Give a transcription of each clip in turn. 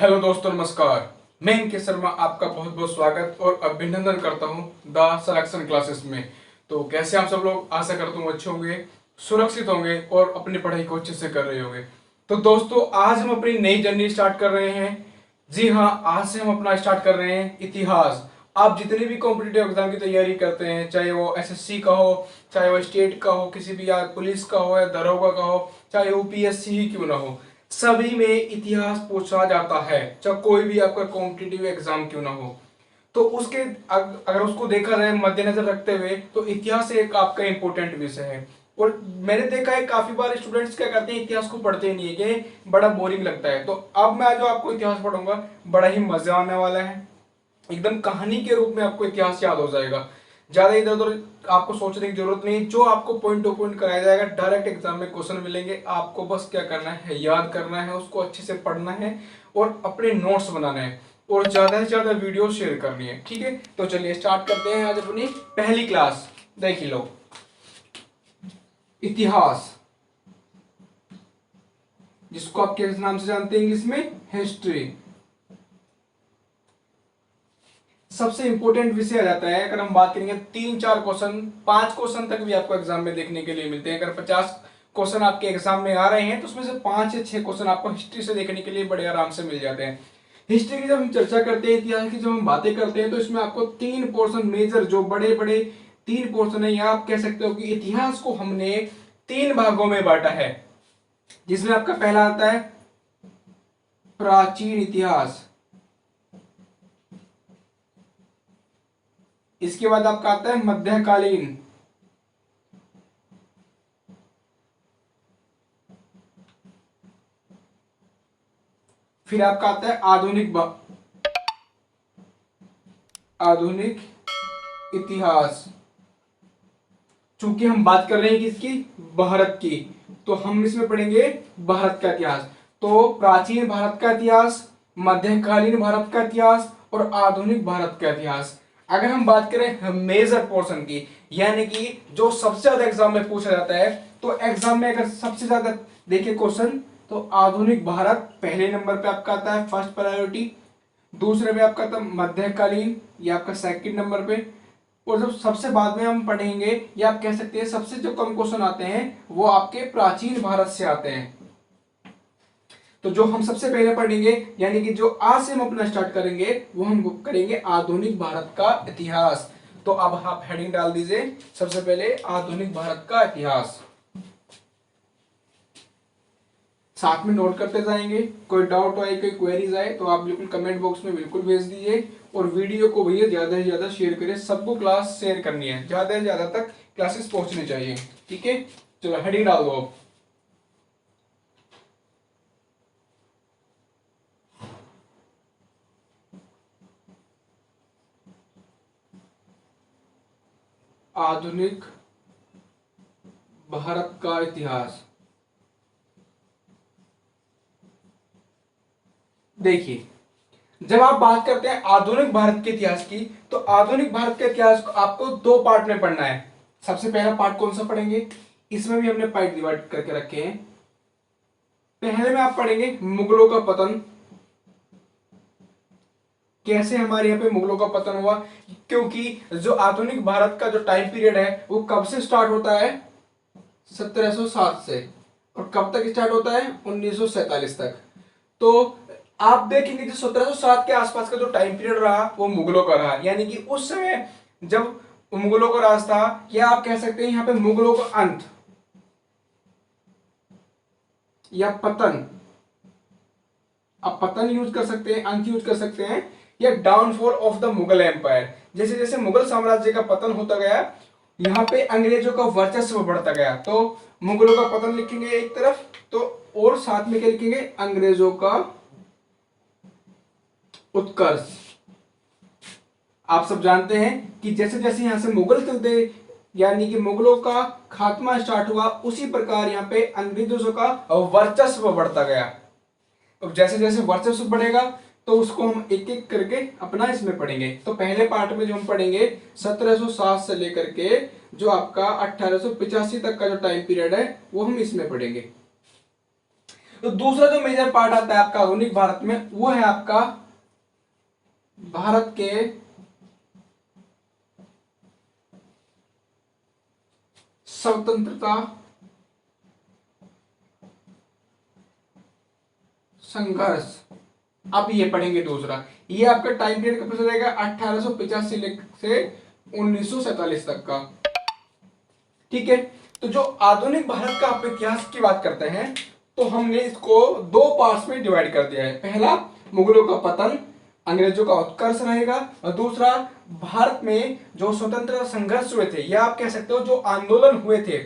Hello दोस्तों, नमस्कार। मैं अंकित शर्मा आपका बहुत बहुत स्वागत और अभिनंदन करता हूं द सिलेक्शन क्लासेस में। तो कैसे आप सब लोग, आशा करता हूं अच्छे होंगे, सुरक्षित होंगे और अपनी पढ़ाई को अच्छे से कर रहे होंगे। तो दोस्तों, आज हम अपनी नई जर्नी स्टार्ट कर रहे हैं। जी हाँ, आज से हम अपना स्टार्ट कर रहे हैं इतिहास। आप जितने भी कॉम्पिटिटिव एग्जाम की तैयारी करते हैं, चाहे वो एसएससी का हो, चाहे वो स्टेट का हो, किसी भी या पुलिस का हो या दरोगा का हो, चाहे यूपीएससी ही क्यों ना हो, सभी में इतिहास पूछा जाता है। चाहे कोई भी आपका कॉम्पिटिटिव एग्जाम क्यों ना हो, तो उसके अगर उसको देखा जाए मद्देनजर रखते हुए, तो इतिहास एक आपका इंपॉर्टेंट विषय है। और मैंने देखा है काफी बार स्टूडेंट्स क्या करते हैं, इतिहास को पढ़ते ही नहीं है कि बड़ा बोरिंग लगता है। तो अब मैं जो आपको इतिहास पढ़ूंगा, बड़ा ही मजा आने वाला है। एकदम कहानी के रूप में आपको इतिहास याद हो जाएगा। ज्यादा इधर उधर आपको सोचने की जरूरत नहीं, जो आपको पॉइंट टू पॉइंट कराया जाएगा। डायरेक्ट एग्जाम में क्वेश्चन मिलेंगे, आपको बस क्या करना है, याद करना है, उसको अच्छे से पढ़ना है और अपने नोट्स बनाने हैं और ज्यादा से ज्यादा वीडियो शेयर करनी है। ठीक है, तो चलिए स्टार्ट करते हैं आज अपनी पहली क्लास। देखिए लो, इतिहास, जिसको आप किस नाम से जानते हैं इंग्लिश में, हिस्ट्री। सबसे इंपॉर्टेंट विषय आ जाता है। अगर हम बात करेंगे 3-4 क्वेश्चन, 5 क्वेश्चन तक भी आपको एग्जाम में देखने के लिए मिलते हैं। अगर 50 क्वेश्चन आपके एग्जाम में आ रहे हैं, तो उसमें से 5 या 6 क्वेश्चन आपको हिस्ट्री से देखने के लिए बड़े आराम से मिल जाते हैं। हिस्ट्री की जब हम चर्चा करते हैं, इतिहास की जब हम बातें करते हैं, तो इसमें आपको 3 पोर्शन मेजर, जो बड़े बड़े 3 पोर्शन है, या आप कह सकते हो कि इतिहास को हमने 3 भागों में बांटा है। जिसमें आपका पहला आता है प्राचीन इतिहास, इसके बाद आपका आता है मध्यकालीन, फिर आपका आता है आधुनिक इतिहास। चूंकि हम बात कर रहे हैं किसकी, भारत की, तो हम इसमें पढ़ेंगे भारत का इतिहास। तो प्राचीन भारत का इतिहास, मध्यकालीन भारत का इतिहास और आधुनिक भारत का इतिहास। अगर हम बात करें मेजर पोर्शन की, यानी कि जो सबसे ज्यादा एग्जाम में पूछा जाता है, तो एग्जाम में अगर सबसे ज्यादा देखिए क्वेश्चन, तो आधुनिक भारत पहले नंबर पे आपका आता है, फर्स्ट प्रायोरिटी। दूसरे पे आपका आता है मध्यकालीन, ये आपका सेकंड नंबर पे। और जब सबसे बाद में हम पढ़ेंगे, या आप कह सकते हैं सबसे जो कम क्वेश्चन आते हैं, वो आपके प्राचीन भारत से आते हैं। तो जो हम सबसे पहले पढ़ेंगे, यानी कि जो आज से हम अपना स्टार्ट करेंगे, वो हम करेंगे आधुनिक भारत का इतिहास। तो अब आप हेडिंग डाल दीजिए, सबसे पहले आधुनिक भारत का इतिहास। साथ में नोट करते जाएंगे। कोई डाउट आए, कोई क्वेरीज आए, तो आप बिल्कुल कमेंट बॉक्स में बिल्कुल भेज दीजिए। और वीडियो को भैया ज्यादा से ज्यादा शेयर करें, सबको क्लास शेयर करनी है, ज्यादा से ज्यादा तक क्लासेस पहुंचनी चाहिए। ठीक है, चलो हेडिंग डाल दो आप। आधुनिक भारत का इतिहास। देखिए, जब आप बात करते हैं आधुनिक भारत के इतिहास की, तो आधुनिक भारत के इतिहास को आपको 2 पार्ट में पढ़ना है। सबसे पहला पार्ट कौन सा पढ़ेंगे, इसमें भी हमने पार्ट डिवाइड करके रखे हैं। पहले में आप पढ़ेंगे मुगलों का पतन, कैसे हमारे यहाँ पे मुगलों का पतन हुआ। क्योंकि जो आधुनिक भारत का जो टाइम पीरियड है, वो कब से स्टार्ट होता है, 1707 से, और कब तक स्टार्ट होता है, 1947 तक। तो आप देखेंगे जो 1707 के आसपास का जो टाइम पीरियड रहा, वो मुगलों का रहा। यानी कि उस समय जब मुगलों का राज था, या आप कह सकते हैं यहाँ पे मुगलों का अंत या पतन, आप पतन यूज कर सकते हैं, अंत यूज कर सकते हैं, या downfall of the Mughal empire. जैसे जैसे मुगल साम्राज्य का पतन होता गया, यहाँ पे अंग्रेजों का वर्चस्व बढ़ता गया। तो मुगलों का पतन लिखेंगे एक तरफ, तो और साथ में क्या लिखेंगे, अंग्रेजों का उत्कर्ष। आप सब जानते हैं कि जैसे जैसे यहां से मुगल चलते, यानी कि मुगलों का खात्मा स्टार्ट हुआ, उसी प्रकार यहाँ पे अंग्रेजों का वर्चस्व बढ़ता गया। अब जैसे जैसे वर्चस्व बढ़ेगा, तो उसको हम एक एक करके अपना इसमें पढ़ेंगे। तो पहले पार्ट में जो हम पढ़ेंगे 1707 से लेकर के जो आपका 1885 तक का जो टाइम पीरियड है, वो हम इसमें पढ़ेंगे। तो दूसरा जो मेजर पार्ट आता है आपका आधुनिक भारत में, वो है आपका भारत के स्वतंत्रता संघर्ष। अब ये पढ़ेंगे दूसरा, ये आपका टाइम पीरियड कब से रहेगा, 1885 से 1947 तक का। ठीक है, तो जो आधुनिक भारत का आप इतिहास की बात करते हैं तो हमने इसको दो पार्ट्स में डिवाइड कर दिया है। पहला मुगलों का पतन, अंग्रेजों का उत्कर्ष रहेगा, और दूसरा भारत में जो स्वतंत्रता संघर्ष हुए थे, या आप कह सकते हो जो आंदोलन हुए थे,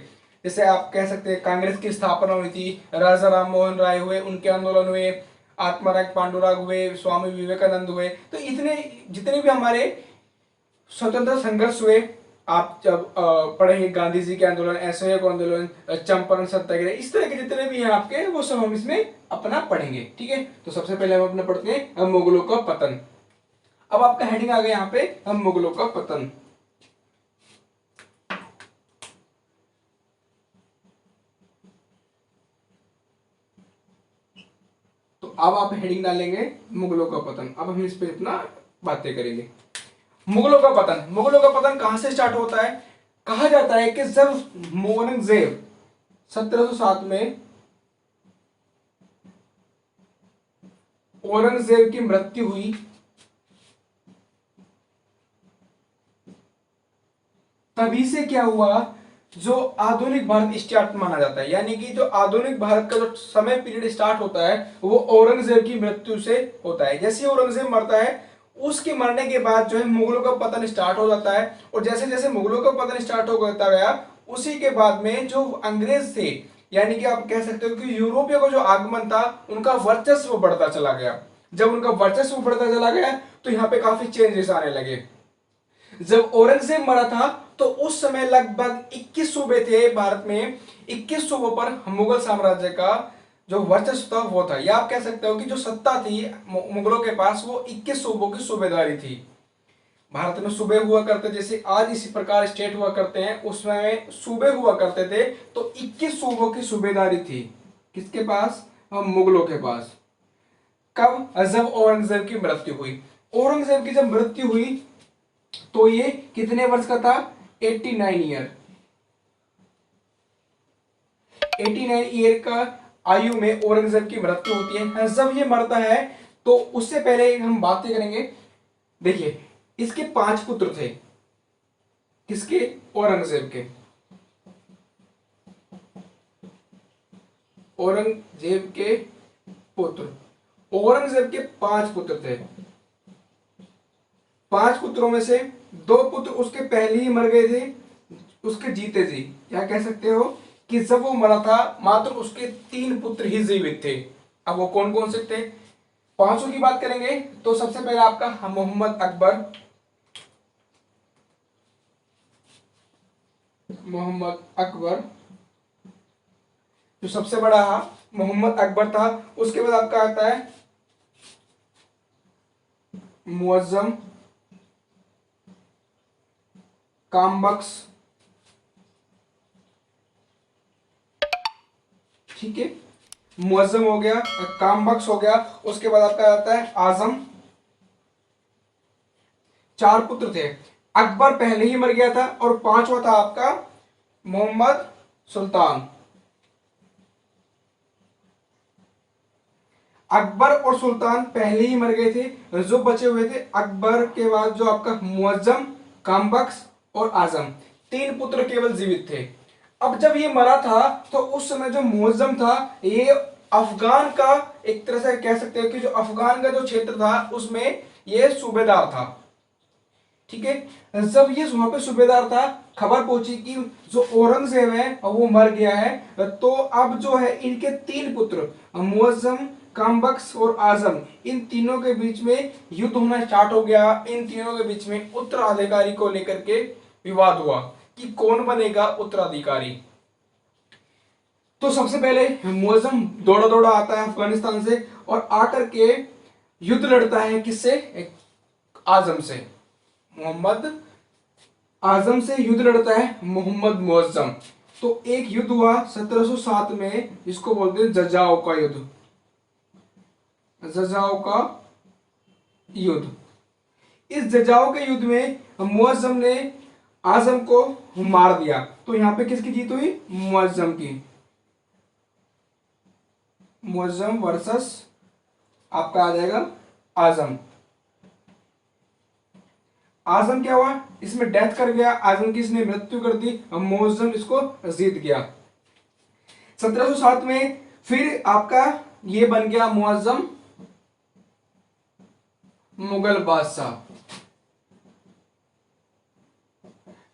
जैसे आप कह सकते हैं कांग्रेस की स्थापना हुई थी, राजा राम मोहन राय हुए, उनके आंदोलन हुए, आत्माराम पांडुरंग हुए, स्वामी विवेकानंद हुए, तो इतने जितने भी हमारे स्वतंत्रता संघर्ष हुए, आप जब पढ़ेंगे गांधी जी के आंदोलन, असहयोग आंदोलन, चंपारण सत्याग्रह, इस तरह के जितने भी हैं आपके, वो सब हम इसमें अपना पढ़ेंगे। ठीक है, तो सबसे पहले हम अपना पढ़ते हैं मुगलों का पतन। अब आपका हेडिंग आ गया यहाँ पे, हम मुगलों का पतन। तो अब आप हेडिंग डालेंगे मुगलों का पतन। अब हम इस पे अपना बातें करेंगे। मुगलों का पतन, मुगलों का पतन कहां से स्टार्ट होता है? कहा जाता है कि जब औरंगजेब 1707 में औरंगजेब की मृत्यु हुई, तभी से क्या हुआ, जो आधुनिक भारत स्टार्ट माना जाता है। यानी कि जो आधुनिक भारत का जो समय पीरियड स्टार्ट होता है वो औरंगजेब की मृत्यु से होता है। जैसे औरंगजेब मरता है, उसके मरने के बाद जो है मुगलों का पतन स्टार्ट हो जाता है। और जैसे जैसे मुगलों का पतन स्टार्ट हो जाता गया, उसी के बाद में जो अंग्रेज थे, यानी कि आप कह सकते हो कि यूरोपियों का जो आगमन था, उनका वर्चस्व बढ़ता चला गया। जब उनका वर्चस्व बढ़ता चला गया तो यहाँ पे काफी चेंजेस आने लगे। जब औरंगजेब मरा था तो उस समय लगभग 21 सूबे थे भारत में। 21 सूबों पर मुगल साम्राज्य का जो वर्चस्व था वो था, या आप कह सकते हो कि जो सत्ता थी मुगलों के पास, वो 21 सूबों की सूबेदारी थी। भारत में सूबे हुआ करते, जैसे आज इसी प्रकार स्टेट हुआ करते हैं, उसमें सूबे हुआ करते थे। तो 21 सूबों की सूबेदारी थी किसके पास? मुगलों के पास। कब? जब औरंगजेब की मृत्यु हुई। औरंगजेब की जब मृत्यु हुई तो ये कितने वर्ष का था? 89 ईयर। 89 ईयर का आयु में औरंगजेब की मृत्यु होती है। जब ये मरता है तो उससे पहले हम बातें करेंगे। देखिए, इसके 5 पुत्र थे। किसके? औरंगजेब के। औरंगजेब के पुत्र, औरंगजेब के 5 पुत्र थे। 5 पुत्रों में से 2 पुत्र उसके पहले ही मर गए थे, उसके जीते जी। क्या कह सकते हो कि जब वो मरा था मात्र उसके 3 पुत्र ही जीवित थे। अब वो कौन कौन से थे? 5 की बात करेंगे तो सबसे पहले आपका मोहम्मद अकबर। मोहम्मद अकबर जो सबसे बड़ा मोहम्मद अकबर था। उसके बाद आपका आता है मुअज्जम, कामबख्श। ठीक है, मुअज्जम हो गया, कामबख्श हो गया। उसके बाद आपका आता है आजम। 4 पुत्र थे। अकबर पहले ही मर गया था। और 5वां था आपका मोहम्मद सुल्तान। अकबर और सुल्तान पहले ही मर गए थे। जो बचे हुए थे अकबर के बाद जो आपका मुअज्जम, कामबख्श और आजम, 3 पुत्र केवल जीवित थे। अब जब ये मरा था तो उस समय जो मुअज्जम था, ये अफगान का एक तरह से कह सकते हो कि जो अफगान का जो क्षेत्र था उसमें ये सूबेदार था। ठीक है, जब ये वहां पे सूबेदार था, खबर पहुंची कि जो औरंगजेब है वो मर गया है। तो अब जो है इनके 3 पुत्र मुअज्जम, कामबख्श और आजम, इन तीनों के बीच में युद्ध होना स्टार्ट हो गया। इन तीनों के बीच में उत्तराधिकारी को लेकर के विवाद हुआ कि कौन बनेगा उत्तराधिकारी। तो सबसे पहले मुअज्जम दौड़ा दौड़ा आता है अफगानिस्तान से और आकर के युद्ध लड़ता है किससे? आजम से। मोहम्मद आजम से युद्ध लड़ता है मोहम्मद मुअज्जम। तो एक युद्ध हुआ 1707 में, जिसको बोलते हैं जजाओ का युद्ध। जजाओ का युद्ध। इस जजाओ के युद्ध में मुअज्जम ने आजम को मार दिया। तो यहां पे किसकी जीत हुई? मुअज्जम की। मुअज्जम वर्सेस आपका आ जाएगा आजम। आजम क्या हुआ? इसमें डेथ कर गया, आजम की इसने मृत्यु कर दी, मुअज्जम इसको जीत गया। 1707 में फिर आपका ये बन गया मुअज्जम मुगल बादशाह।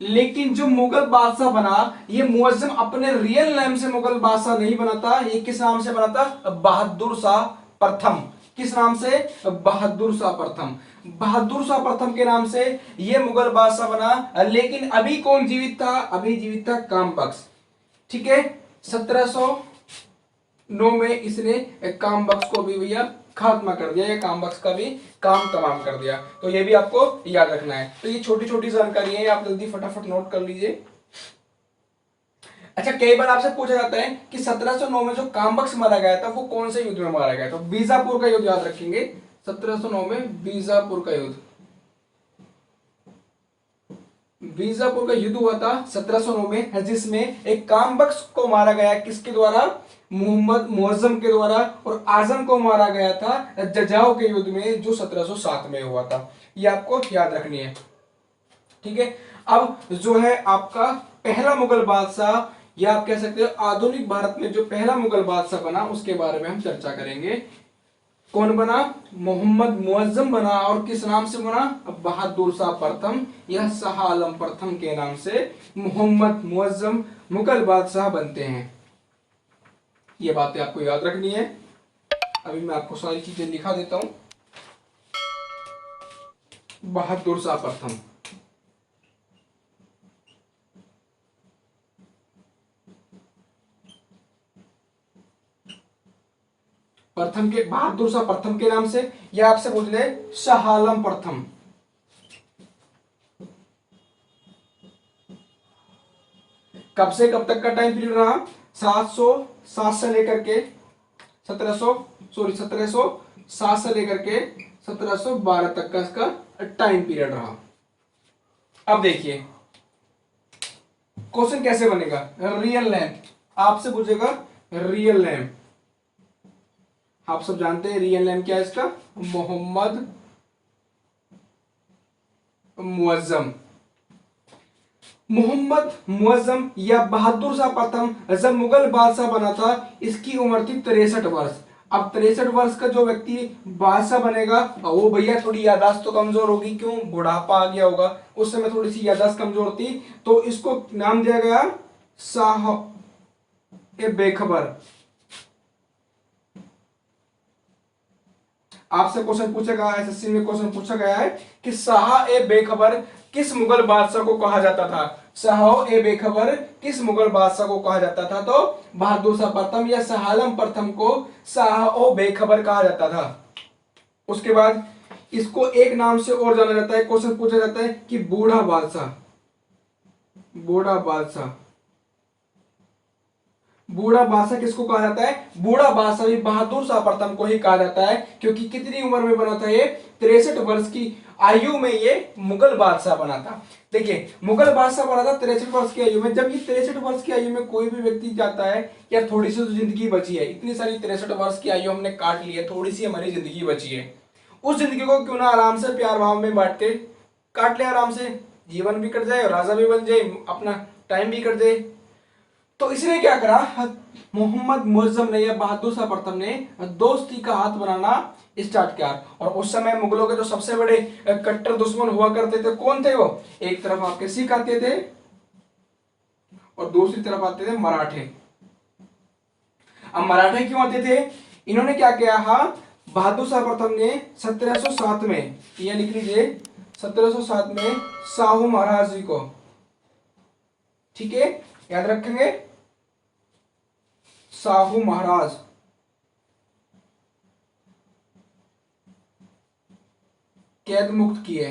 लेकिन जो मुगल बादशाह बना, ये मुअज्जम अपने रियल नेम से मुगल बादशाह नहीं बना था। ये किस नाम से बना था? बहादुर शाह प्रथम। किस नाम से? बहादुर शाह प्रथम। बहादुर शाह प्रथम के नाम से ये मुगल बादशाह बना। लेकिन अभी कौन जीवित था? अभी जीवित था कामबख्श। ठीक है, 1709 में इसने कामबख्श को भी भैया खात्मा कर दिया, या कामबख्श का भी काम तमाम कर दिया। तो ये भी आपको याद रखना है। तो ये छोटी छोटी जानकारी है, आप जल्दी फटाफट नोट कर लीजिए। अच्छा, कई बार आपसे पूछा जाता है कि 1709 में जो कामबख्श मारा गया था वो कौन से युद्ध में मारा गया था? तो बीजापुर का युद्ध याद रखेंगे। 1709 में बीजापुर का युद्ध। बीजापुर का युद्ध हुआ था 1709 में, जिसमें एक कामबख्श को मारा गया। किसके द्वारा? मोहम्मद मुअज्जम के द्वारा। और आजम को मारा गया था जजाओ के युद्ध में, जो 1707 में हुआ था। ये आपको याद रखनी है। ठीक है, अब जो है आपका पहला मुगल बादशाह, या आप कह सकते हो आधुनिक भारत में जो पहला मुगल बादशाह बना, उसके बारे में हम चर्चा करेंगे। कौन बना? मोहम्मद मुअज्जम बना। और किस नाम से बना? बहादुर शाह प्रथम या शाह आलम प्रथम के नाम से मोहम्मद मुअज्जम मुगल बादशाह बनते हैं। ये बातें आपको याद रखनी है। अभी मैं आपको सारी चीजें लिखा देता हूं। बहादुर शाह प्रथम, प्रथम के बहादुर शाह प्रथम के नाम से, या आपसे पूछ ले शाह आलम प्रथम। कब से कब तक का टाइम पीरियड रहा? 707 से लेकर के 1707 से लेकर के 1712 तक का इसका टाइम पीरियड रहा। अब देखिए क्वेश्चन कैसे बनेगा। रियल नेम आपसे पूछेगा, रियल नेम। आप सब जानते हैं रियल नेम क्या है इसका? मोहम्मद मुअज्जम। मोहम्मद मुअज्जम या बहादुर शाह प्रथम जब मुगल बादशाह बना था, इसकी उम्र थी 63 वर्ष। अब 63 वर्ष का जो व्यक्ति बादशाह बनेगा, वो भैया थोड़ी यादाश्त तो कमजोर होगी। क्यों? बुढ़ापा आ गया होगा, उस समय थोड़ी सी यादाश्त कमजोर थी। तो इसको नाम दिया गया शाह ए बेखबर। आपसे क्वेश्चन पूछा गया, एसएससी में क्वेश्चन पूछा गया है कि शाह ए बेखबर किस मुगल बादशाह को कहा जाता था? शाह ए बेखबर किस मुगल बादशाह को कहा जाता था? तो बहादुर शाह प्रथम या शाह आलम प्रथम को शाह ओ बेखबर कहा जाता था। उसके बाद इसको एक नाम से और जाना जाता है। क्वेश्चन पूछा जाता है कि बूढ़ा बादशाह। बूढ़ा बादशाह, बूढ़ा बादशाह किसको कहा जाता है? बूढ़ा बादशाह भी बहादुर शाह प्रथम को ही कहा जाता है। क्योंकि कितनी उम्र में बना था ये? 63 वर्ष की आयु में ये मुगल बादशाह बना था। देखिए, मुगल बादशाह बना था 63 वर्ष की आयु में। जब ये 63 वर्ष की आयु में कोई भी व्यक्ति जाता है, यार थोड़ी सी तो जिंदगी बची है, इतनी सारी 63 वर्ष की आयु हमने काट ली है, थोड़ी सी हमारी जिंदगी बची है, उस जिंदगी को क्यों ना आराम से प्यार भाव में बांट के काट ले, आराम से जीवन भी कट जाए और राजा भी बन जाए, अपना टाइम भी कट जाए। तो इसने क्या करा? मोहम्मद मुअज्जम ने या बहादुर शाह प्रथम ने दोस्ती का हाथ बनाना स्टार्ट किया। और उस समय मुगलों के जो सबसे बड़े कट्टर दुश्मन हुआ करते थे, कौन थे वो? एक तरफ आपके सिख आते थे और दूसरी तरफ आते थे मराठे। अब मराठे क्यों आते थे? इन्होंने क्या किया? हाँ, बहादुर शाह प्रथम ने 1707 में, यह लिख लीजिए, 1707 में शाहू महाराज जी को, ठीक है याद रखेंगे, शाहू महाराज कैद मुक्त किए।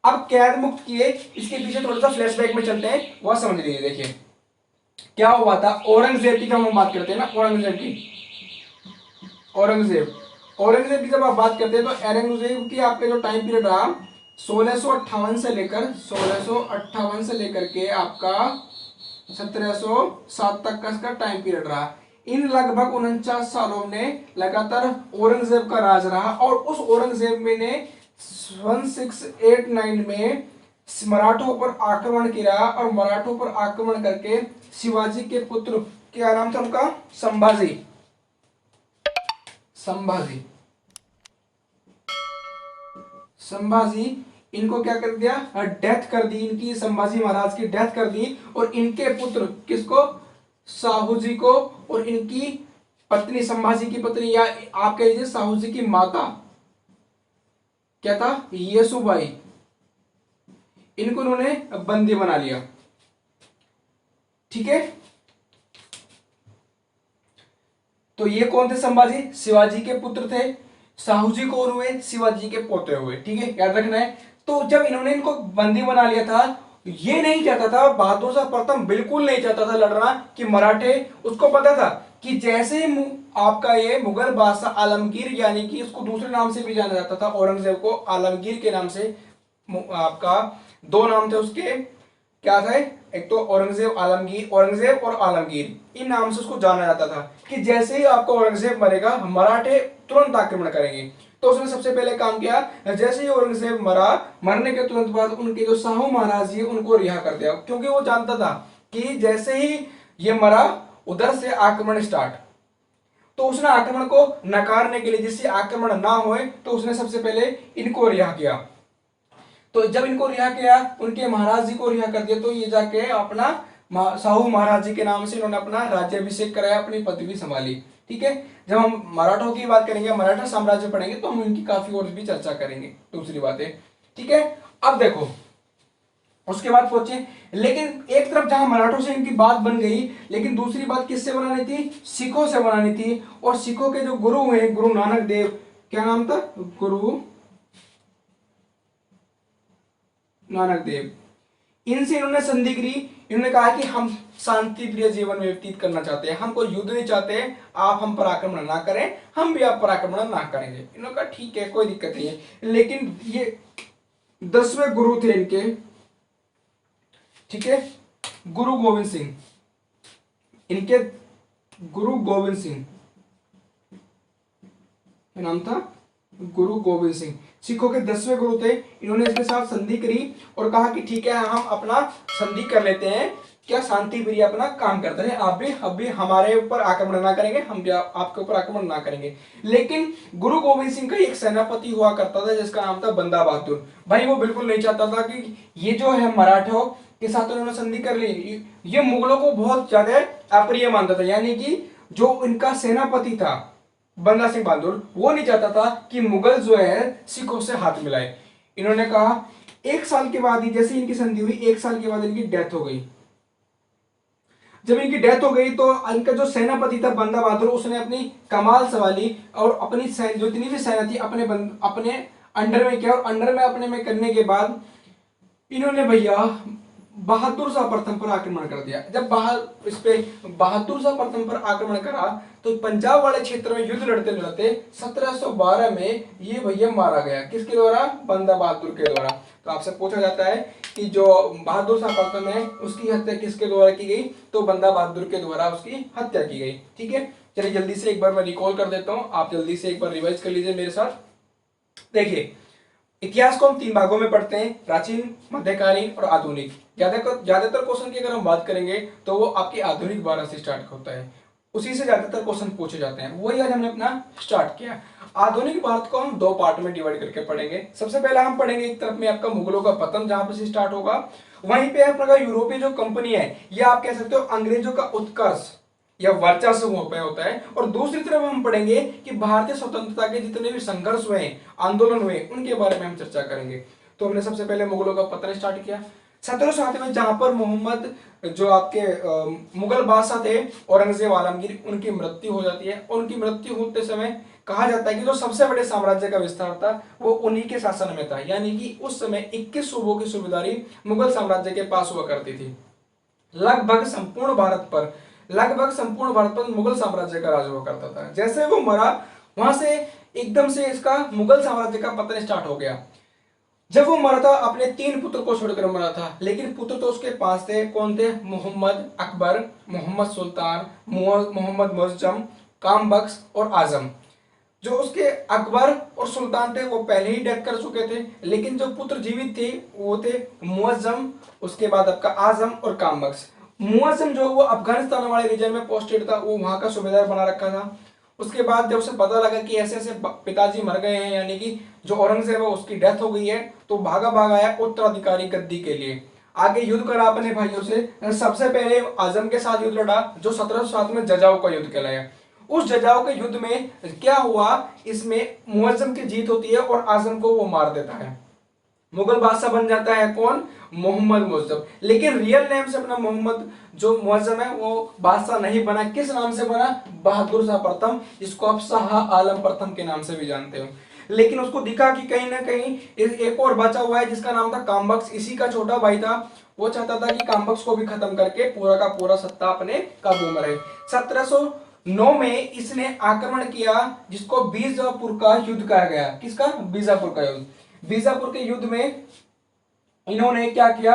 अब कैद मुक्त किए, इसके पीछे थोड़ा सा फ्लैशबैक में चलते हैं, वह समझ लीजिए। देखिए क्या हुआ था, औरंगजेब की जब हम बात करते हैं ना, औरंगजेब की जब आप बात करते हैं तो औरंगजेब की आपके जो टाइम पीरियड रहा 1658 से लेकर के आपका 1707 तक का इसका टाइम पीरियड रहा। इन लगभग 49 सालों में लगातार औरंगजेब का राज रहा, और उस औरंगजेब में ने 1689 में मराठों पर आक्रमण किया, और मराठों पर आक्रमण करके शिवाजी के पुत्र, क्या नाम था उनका, संभाजी, इनको क्या कर दिया, डेथ कर दी इनकी, संभाजी महाराज की डेथ कर दी, और इनके पुत्र किसको, साहू जी को, और इनकी पत्नी संभाजी की पत्नी, या आप कह लीजिए साहू जी की माता, क्या था, येसुबाई, इनको उन्होंने बंदी बना लिया। ठीक है, तो ये कौन थे, संभाजी शिवाजी के पुत्र थे, साहू जी कौन हुए, शिवाजी के पोते हुए। ठीक है, याद रखना है। तो जब इन्होंने इनको बंदी बना लिया था, ये नहीं चाहता था, बहादुर शाह प्रथम बिल्कुल नहीं चाहता था लड़ना कि मराठे, उसको पता था कि जैसे आपका ये मुगल बादशाह आलमगीर, यानी कि इसको दूसरे नाम से भी जाना जाता था, औरंगजेब को आलमगीर के नाम से, आपका दो नाम थे उसके, क्या था, एक तो औरंगजेब और आलमगीर, इन नाम से उसको जाना जाता था कि जैसे ही आपका औरंगजेब मरेगा मराठे तुरंत आक्रमण करेंगे। तो उसने सबसे पहले काम किया, जैसे ही औरंगजेब मरा, मरने के तुरंत बाद उनके जो साहू महाराज जी उनको रिहा कर दिया, क्योंकि वो जानता था कि जैसे ही ये मरा उधर से आक्रमण स्टार्ट। तो उसने आक्रमण को नकारने के लिए, जिससे आक्रमण ना होए, तो उसने सबसे पहले इनको रिहा किया। तो जब इनको रिहा किया, उनके महाराज जी को रिहा कर दिया, तो ये जाके अपना साहू महाराज जी के नाम से इन्होंने अपना राज्याभिषेक कराया, अपनी पदवी संभाली। ठीक है, जब हम मराठों की बात करेंगे, मराठा साम्राज्य पढ़ेंगे, तो हम इनकी काफी और भी चर्चा करेंगे, दूसरी बात है। ठीक है, अब देखो उसके बाद पहुंचे, लेकिन एक तरफ जहां मराठों से इनकी बात बन गई, लेकिन दूसरी बात किससे बनानी थी, सिखों से बनानी थी। और सिखों के जो गुरु हुए, गुरु नानक देव, क्या नाम था, गुरु नानक देव, इनसे इन्होंने संधि करी। इन्होंने कहा कि हम शांति प्रिय जीवन व्यतीत करना चाहते हैं, हम कोई युद्ध नहीं चाहते, आप हम पर आक्रमण ना करें, हम भी आप पर आक्रमण ना करेंगे। इन्होंने कहा ठीक है, कोई दिक्कत नहीं है। लेकिन ये 10वें गुरु थे इनके, ठीक है, गुरु गोविंद सिंह, इनके गुरु गोविंद सिंह नाम था, गुरु गोविंद सिंह सिखों के 10वें गुरु थे। इन्होंने इसके साथ संधि करी और कहा कि ठीक है, हम अपना संधि कर लेते हैं, क्या शांति प्रिय अपना काम करते हैं, आप भी हमारे ऊपर आक्रमण ना करेंगे, हम भी आपके ऊपर आक्रमण ना करेंगे। लेकिन गुरु गोविंद सिंह का एक सेनापति हुआ करता था जिसका नाम था बंदा बहादुर। भाई वो बिल्कुल नहीं चाहता था कि ये जो है मराठों के साथ उन्होंने संधि कर ली, ये मुगलों को बहुत ज्यादा अप्रिय मानता था। यानी कि जो इनका सेनापति था बंदा सिंह बहादुर, वो नहीं चाहता था कि मुगल जो है सिखों से हाथ मिलाए। इन्होंने कहा, 1 साल के बाद ही, जैसे इनकी संधि हुई, 1 साल के बाद इनकी डेथ हो गई। जब इनकी डेथ हो गई तो इनका जो सेनापति था बंदा बहादुर, उसने अपनी कमाल संभाली और अपनी जो इतनी भी सेना थी अपने अंडर में किया, और अंडर में अपने में करने के बाद इन्होंने भैया बहादुर शाह प्रथम पर आक्रमण कर दिया। जब बहादुर शाह प्रथम पर आक्रमण करा तो पंजाब वाले क्षेत्र में युद्ध लड़ते लड़ते 1712 में ये भैया मारा गया। किसके द्वारा? बंदा बहादुर के द्वारा। तो आपसे पूछा जाता है कि जो बहादुर शाह प्रथम है उसकी हत्या किसके द्वारा की गई? तो बंदा बहादुर के द्वारा उसकी हत्या की गई। ठीक है, चलिए जल्दी से एक बार मैं रिकॉल कर देता हूं, आप जल्दी से एक बार रिवाइज कर लीजिए मेरे साथ। देखिए, इतिहास को हम 3 भागों में पढ़ते हैं, प्राचीन, मध्यकालीन और आधुनिक। ज्यादातर क्वेश्चन की अगर हम बात करेंगे तो वो आपकी आधुनिक बारह से स्टार्ट होता है, उसी से ज्यादातर क्वेश्चन पूछे जाते हैं। वही आज हमने अपना स्टार्ट किया। आधुनिक भारत को हम 2 पार्ट में डिवाइड करके पढ़ेंगे। सबसे पहला हम पढ़ेंगे एक तरफ में आपका मुगलों का पतन, जहां पर से स्टार्ट होगा, वहीं पे आपका यूरोपीय जो कंपनी है या आप कह सकते हो अंग्रेजों का उत्कर्ष या वर्चस्व होता है। और दूसरी तरफ हम पढ़ेंगे कि भारतीय स्वतंत्रता के जितने भी संघर्ष हुए, आंदोलन हुए, उनके बारे में हम चर्चा करेंगे। तो हमने सबसे पहले मुगलों का पतन स्टार्ट किया। 1707 में जहां पर मोहम्मद जो आपके मुगल बादशाह थे औरंगजेब आलमगीर, उनकी मृत्यु हो जाती है। उनकी मृत्यु होते समय कहा जाता है कि जो सबसे बड़े साम्राज्य का विस्तार था वो उन्हीं के शासन में था, यानी कि उस समय 21 सूबों की सूबेदारी मुगल साम्राज्य के पास हुआ करती थी। लगभग संपूर्ण भारत पर मुगल साम्राज्य का राज हुआ करता था। जैसे वो मरा, वहां से एकदम से इसका मुगल साम्राज्य का पतन स्टार्ट हो गया। जब वो मरा था अपने 3 पुत्र को छोड़कर मरा था, लेकिन पुत्र तो उसके पास थे। कौन थे? मोहम्मद अकबर, मोहम्मद सुल्तान, मोहम्मद मुअज्जम, कामबख्श और आजम। जो उसके अकबर और सुल्तान थे वो पहले ही डेथ कर चुके थे, लेकिन जो पुत्र जीवित थे वो थे मुअज्जम, उसके बाद आपका आजम और कामबख्श। मुअज्जम जो वो अफगानिस्तान वाले रीजन में पोस्टेड था, वो वहां का सूबेदार बना रखा था। उसके बाद जब उसे पता लगा कि ऐसे ऐसे पिताजी मर गए हैं, यानी कि जो औरंगजेब है उसकी डेथ हो गई है, तो भागा आया उत्तराधिकारी गद्दी के लिए। आगे युद्ध करा अपने भाइयों से। सबसे पहले आजम के साथ युद्ध लड़ा, जो 1707 में जजाओ का युद्ध कहलाया। उस जजाओ के युद्ध में क्या हुआ, इसमें मुअज्जम की जीत होती है और आजम को वो मार देता है। मुगल बादशाह बन जाता है कौन? मोहम्मद मुअज्जम। लेकिन रियल नेम से अपना मोहम्मद जो मुअज्जम है वो बादशाह नहीं बना। किस नाम से बना? बहादुर शाह प्रथम, जिसको आप शाह आलम प्रथम के नाम से भी जानते हो। लेकिन उसको दिखा कि कहीं ना कहीं एक और बचा हुआ है जिसका नाम था कामबख्श, इसी का छोटा भाई था। वो चाहता था कि कामबख्श को भी खत्म करके पूरा का पूरा सत्ता अपने काबू में रहे। 1709 में इसने आक्रमण किया, जिसको बीजापुर का युद्ध कहा गया। किसका? बीजापुर का युद्ध। बीजापुर के युद्ध में इन्होंने क्या किया?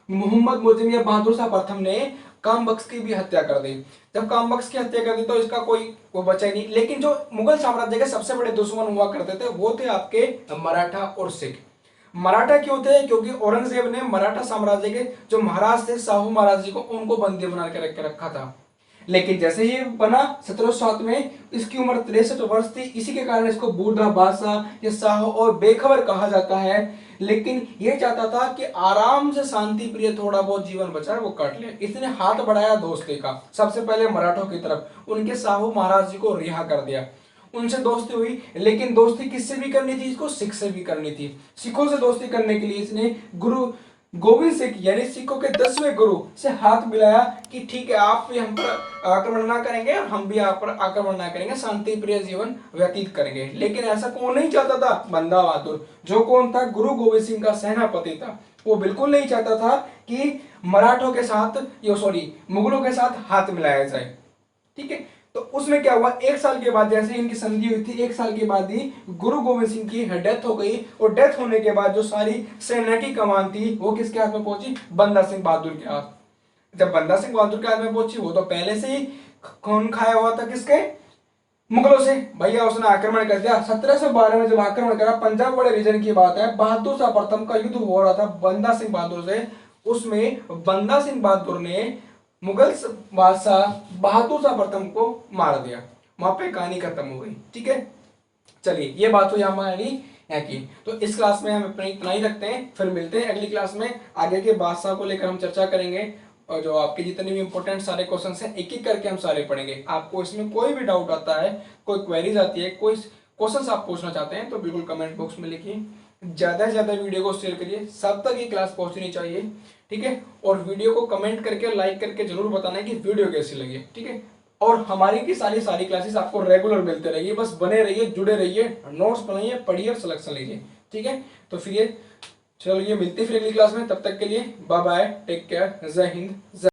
मोहम्मद मुअज्जम या बहादुर शाह प्रथम ने कामबख्श की भी हत्या कर दी। जब कामबख्श की हत्या कर दी तो इसका कोई वो बचा ही नहीं। लेकिन जो मुगल साम्राज्य के सबसे बड़े दुश्मन हुआ करते थे वो थे आपके मराठा और सिख। मराठा क्यों थे? क्योंकि औरंगजेब ने मराठा साम्राज्य के जो महाराज थे साहू महाराज जी को, उनको बंदी बना के रखा था। लेकिन जैसे ही बना 1707 में, इसकी उम्र 63 वर्ष थी। इसी के कारण इसको बूढ़ा बादशाह या साहू और बेखबर कहा जाता है। लेकिन यह चाहता था कि आराम से शांति प्रिय थोड़ा बहुत जीवन बचा है वो काट ले। इसने हाथ बढ़ाया दोस्ती का, सबसे पहले मराठों की तरफ, उनके साहू महाराज जी को रिहा कर दिया। उनसे दोस्ती हुई, लेकिन दोस्ती किससे भी करनी थी? इसको सिख से भी करनी थी। सिखों से दोस्ती करने के लिए इसने गुरु गोविंद सिंह यानी सिखों के 10वें गुरु से हाथ मिलाया कि ठीक है, आप भी हम पर आक्रमण ना करेंगे और हम भी आप पर आक्रमण ना करेंगे, शांति प्रिय जीवन व्यतीत करेंगे। लेकिन ऐसा कौन नहीं चाहता था? बंदा बहादुर, जो कौन था? गुरु गोविंद सिंह का सेनापति था। वो बिल्कुल नहीं चाहता था कि मराठों के साथ मुगलों के साथ हाथ मिलाया जाए। ठीक है, तो उसमें क्या हुआ, 1 साल के बाद जैसे इनकी संधि हुई थी, 1 साल के बाद ही गुरु गोविंद सिंह की डेथ हो गई। और डेथ होने के बाद जो सारी सेना की कमान थी वो किसके हाथ में पहुंची? बंदा सिंह बहादुर के हाथ। जब बंदा सिंह बहादुर के हाथ में पहुंची, वो तो पहले से ही खून खाया हुआ था किसके? मुगलों से। भैया उसने आक्रमण कर दिया। 1712 में जब आक्रमण करा, पंजाब वाले रीजन की बात है, बहादुर शाह प्रथम का युद्ध हो रहा था बंदा सिंह बहादुर से। उसमें बंदा सिंह बहादुर ने मुगल बादशाह बहादुर शाह प्रथम को मार दिया। वहां पे कहानी खत्म हो गई। ठीक है, चलिए ये बात हुई हमारी यहाँ की। तो इस क्लास में हम अपनी इतना ही रखते हैं, फिर मिलते हैं अगली क्लास में। आगे के बादशाह को लेकर हम चर्चा करेंगे और जो आपके जितने भी इंपॉर्टेंट सारे क्वेश्चन हैं एक एक करके हम सारे पढ़ेंगे। आपको इसमें कोई भी डाउट आता है, कोई क्वेरीज आती है, कोई क्वेश्चन आप पूछना चाहते हैं तो बिल्कुल कमेंट बॉक्स में लिखिए। ज्यादा से ज्यादा वीडियो को शेयर करिए, सब तक ये क्लास पहुंचनी चाहिए। ठीक है, और वीडियो को कमेंट करके लाइक करके जरूर बताना कि वीडियो कैसी लगी। ठीक है, और हमारी की सारी क्लासेस आपको रेगुलर मिलते रहेगी। बस बने रहिए, जुड़े रहिए, नोट्स बनाइए, पढ़िए और सिलेक्शन लीजिए। ठीक है, तो फिर ये चलिए मिलते फिर अगली क्लास में। तब तक के लिए बाय बाय, टेक केयर, जय हिंद, जय